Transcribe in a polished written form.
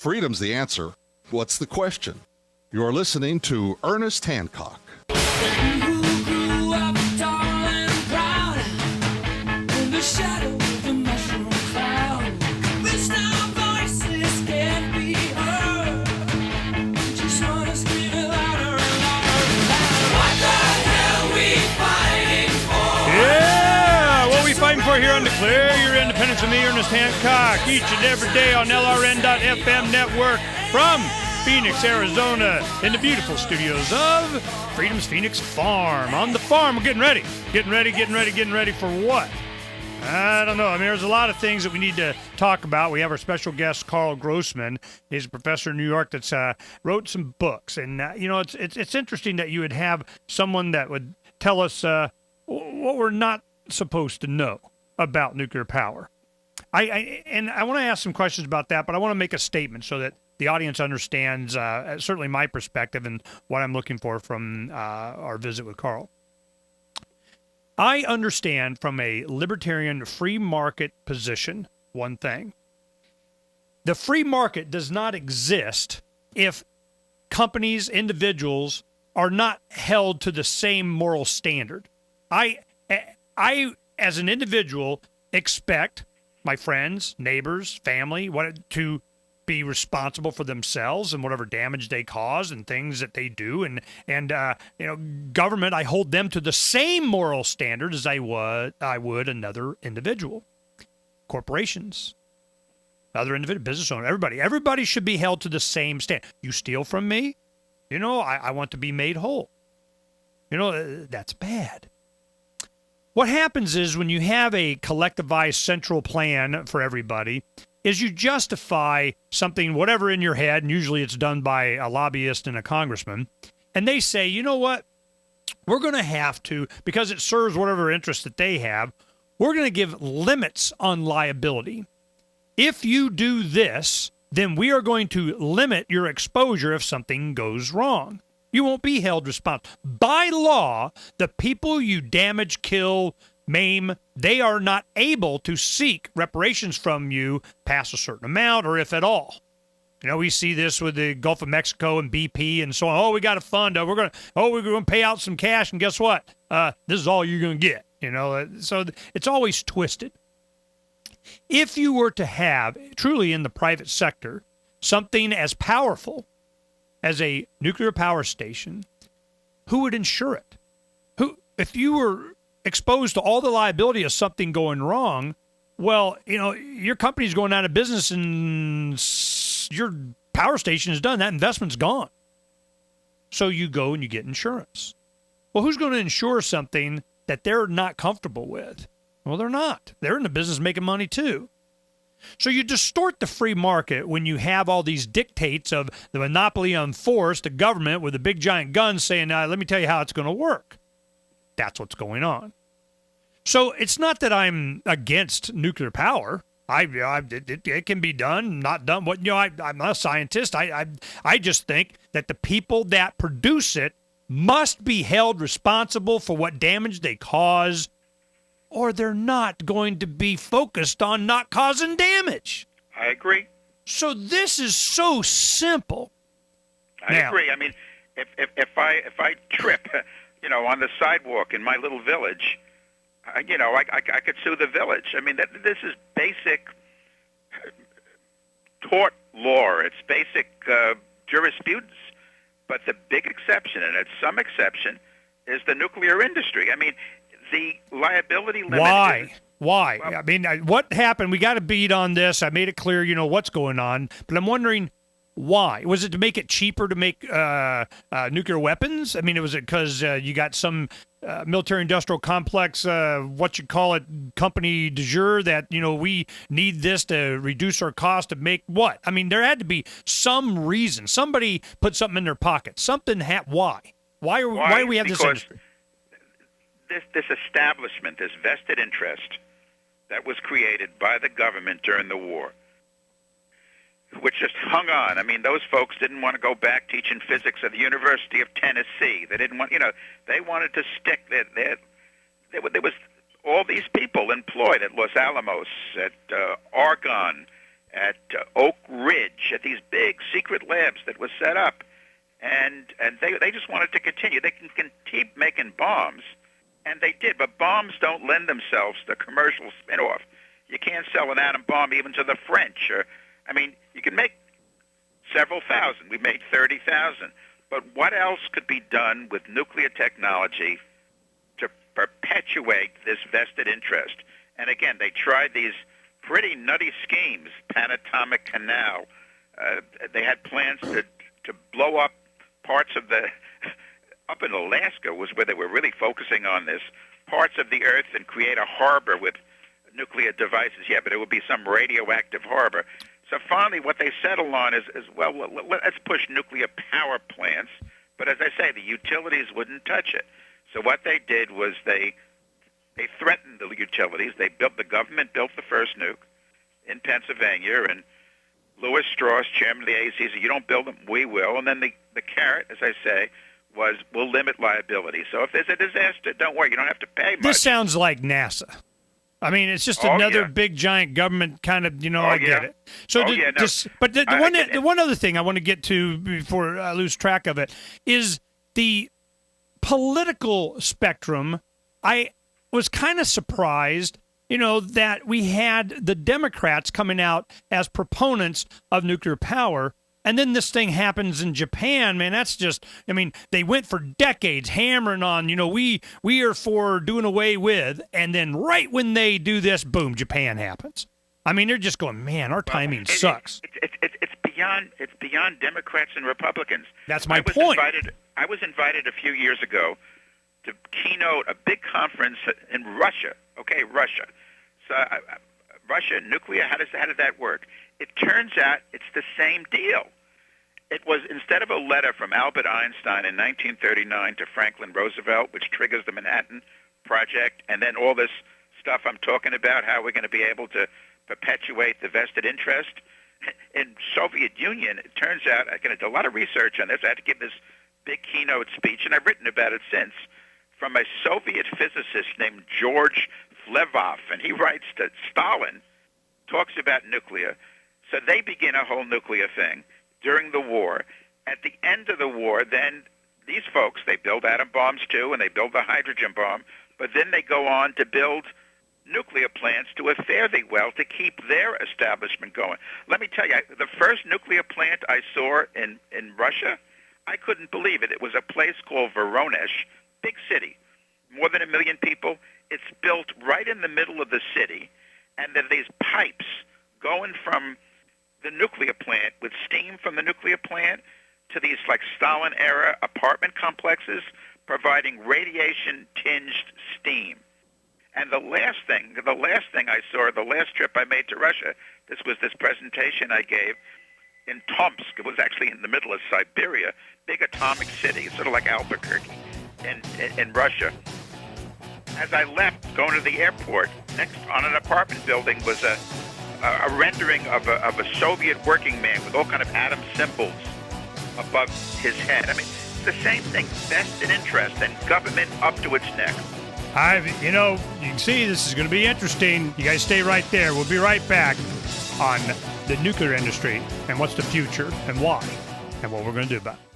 freedom's the answer. What's the question? You're listening to Ernest Hancock. Here on Declare Your Independence with me, Ernest Hancock, each and every day on LRN.FM network from Phoenix, Arizona, in the beautiful studios of Freedom's Phoenix Farm. On the farm, we're getting ready for what? I don't know. I mean, there's a lot of things that we need to talk about. We have our special guest, Karl Grossman. He's a professor in New York that's wrote some books. And, it's interesting that you would have someone that would tell us what we're not supposed to know about nuclear power. I want to ask some questions about that, but I want to make a statement so that the audience understands certainly my perspective and what I'm looking for from our visit with Karl. I understand from a libertarian free market position one thing. The free market does not exist if companies, individuals are not held to the same moral standard. I as an individual, expect my friends, neighbors, family, to be responsible for themselves and whatever damage they cause and things that they do. And government, I hold them to the same moral standard as I would another individual. Corporations, other individual, business owner, everybody should be held to the same standard. You steal from me, I want to be made whole. That's bad. What happens is when you have a collectivized central plan for everybody is you justify something, whatever in your head, and usually it's done by a lobbyist and a congressman, and they say, you know what, we're going to have to, because it serves whatever interest that they have, we're going to give limits on liability. If you do this, then we are going to limit your exposure if something goes wrong. You won't be held responsible. By law, the people you damage, kill, maim, they are not able to seek reparations from you past a certain amount or if at all. We see this with the Gulf of Mexico and BP and so on. Oh, we got a fund. We're going to pay out some cash, and guess what? This is all you're going to get. So it's always twisted. If you were to have, truly in the private sector, something as powerful as a nuclear power station, who would insure it? If you were exposed to all the liability of something going wrong, well, your company's going out of business and your power station is done. That investment's gone. So you go and you get insurance. Well, who's going to insure something that they're not comfortable with? Well, they're not. They're in the business making money too. So you distort the free market when you have all these dictates of the monopoly on force, the government with a big giant gun saying, let me tell you how it's going to work. That's what's going on. So it's not that I'm against nuclear power. It can be done, not done. I'm not a scientist. I just think that the people that produce it must be held responsible for what damage they cause, or they're not going to be focused on not causing damage. I agree. So this is so simple. I agree. I mean, if I trip, on the sidewalk in my little village, I could sue the village. I mean, this is basic tort law. It's basic jurisprudence. But the big exception, and it's some exception, is the nuclear industry. I mean, the liability limit. Why? Why? Well, I mean, what happened? We got to beat on this. I made it clear, what's going on. But I'm wondering, why? Was it to make it cheaper to make nuclear weapons? I mean, was it because you got some military-industrial complex, company du jour that, we need this to reduce our cost to make what? I mean, there had to be some reason. Somebody put something in their pocket. Why? Why do we have this industry? This establishment, this vested interest that was created by the government during the war, which just hung on. I mean, those folks didn't want to go back teaching physics at the University of Tennessee. They didn't want, they wanted to stick there was all these people employed at Los Alamos, at Argonne, at Oak Ridge, at these big secret labs that was set up. And they just wanted to continue. They can keep making bombs, and they did, but bombs don't lend themselves to commercial spin-off. You can't sell an atom bomb even to the French. You can make several thousand. We made 30,000. But what else could be done with nuclear technology to perpetuate this vested interest? And again, they tried these pretty nutty schemes, Panatomic Canal. They had plans to blow up parts of up in Alaska was where they were really focusing on this, parts of the Earth, and create a harbor with nuclear devices. Yeah, but it would be some radioactive harbor. So finally what they settled on is well, let's push nuclear power plants. But as I say, the utilities wouldn't touch it. So what they did was they threatened the utilities. The government built the first nuke in Pennsylvania, and Lewis Strauss, chairman of the AEC, said, you don't build them, we will. And then the carrot, as I say, was we'll limit liability. So if there's a disaster, don't worry, you don't have to pay much. This sounds like NASA. I mean, it's just another big, giant government kind of, I get it. So but the one other thing I want to get to before I lose track of it is the political spectrum. I was kind of surprised, that we had the Democrats coming out as proponents of nuclear power. And then this thing happens in Japan, man. That's just, they went for decades hammering on, we are for doing away with. And then right when they do this, boom, Japan happens. They're just going, man, our timing sucks. It's beyond Democrats and Republicans. That's my point. I was invited a few years ago to keynote a big conference in Russia. Okay, Russia. So Russia, nuclear, how did that work? It turns out it's the same deal. It was, instead of a letter from Albert Einstein in 1939 to Franklin Roosevelt, which triggers the Manhattan Project, and then all this stuff I'm talking about, how we're going to be able to perpetuate the vested interest. In Soviet Union, it turns out, I did a lot of research on this. I had to give this big keynote speech, and I've written about it since, from a Soviet physicist named George Flevov, and he writes that Stalin talks about nuclear. So they begin a whole nuclear thing during the war. At the end of the war, then these folks, they build atom bombs too, and they build the hydrogen bomb, but then they go on to build nuclear plants to a fairly well to keep their establishment going. Let me tell you, the first nuclear plant I saw in Russia, I couldn't believe it. It was a place called Voronezh, big city, more than 1 million people. It's built right in the middle of the city, and there are these pipes going from the nuclear plant with steam from the nuclear plant to these like Stalin-era apartment complexes providing radiation-tinged steam. And the last thing I saw, the last trip I made to Russia, this was this presentation I gave in Tomsk. It was actually in the middle of Siberia, big atomic city, sort of like Albuquerque in Russia. As I left, going to the airport, next on an apartment building was a rendering of a Soviet working man with all kind of atom symbols above his head. It's the same thing, vested interest and government up to its neck. You can see this is going to be interesting. You guys stay right there. We'll be right back on the nuclear industry and what's the future and why and what we're going to do about it.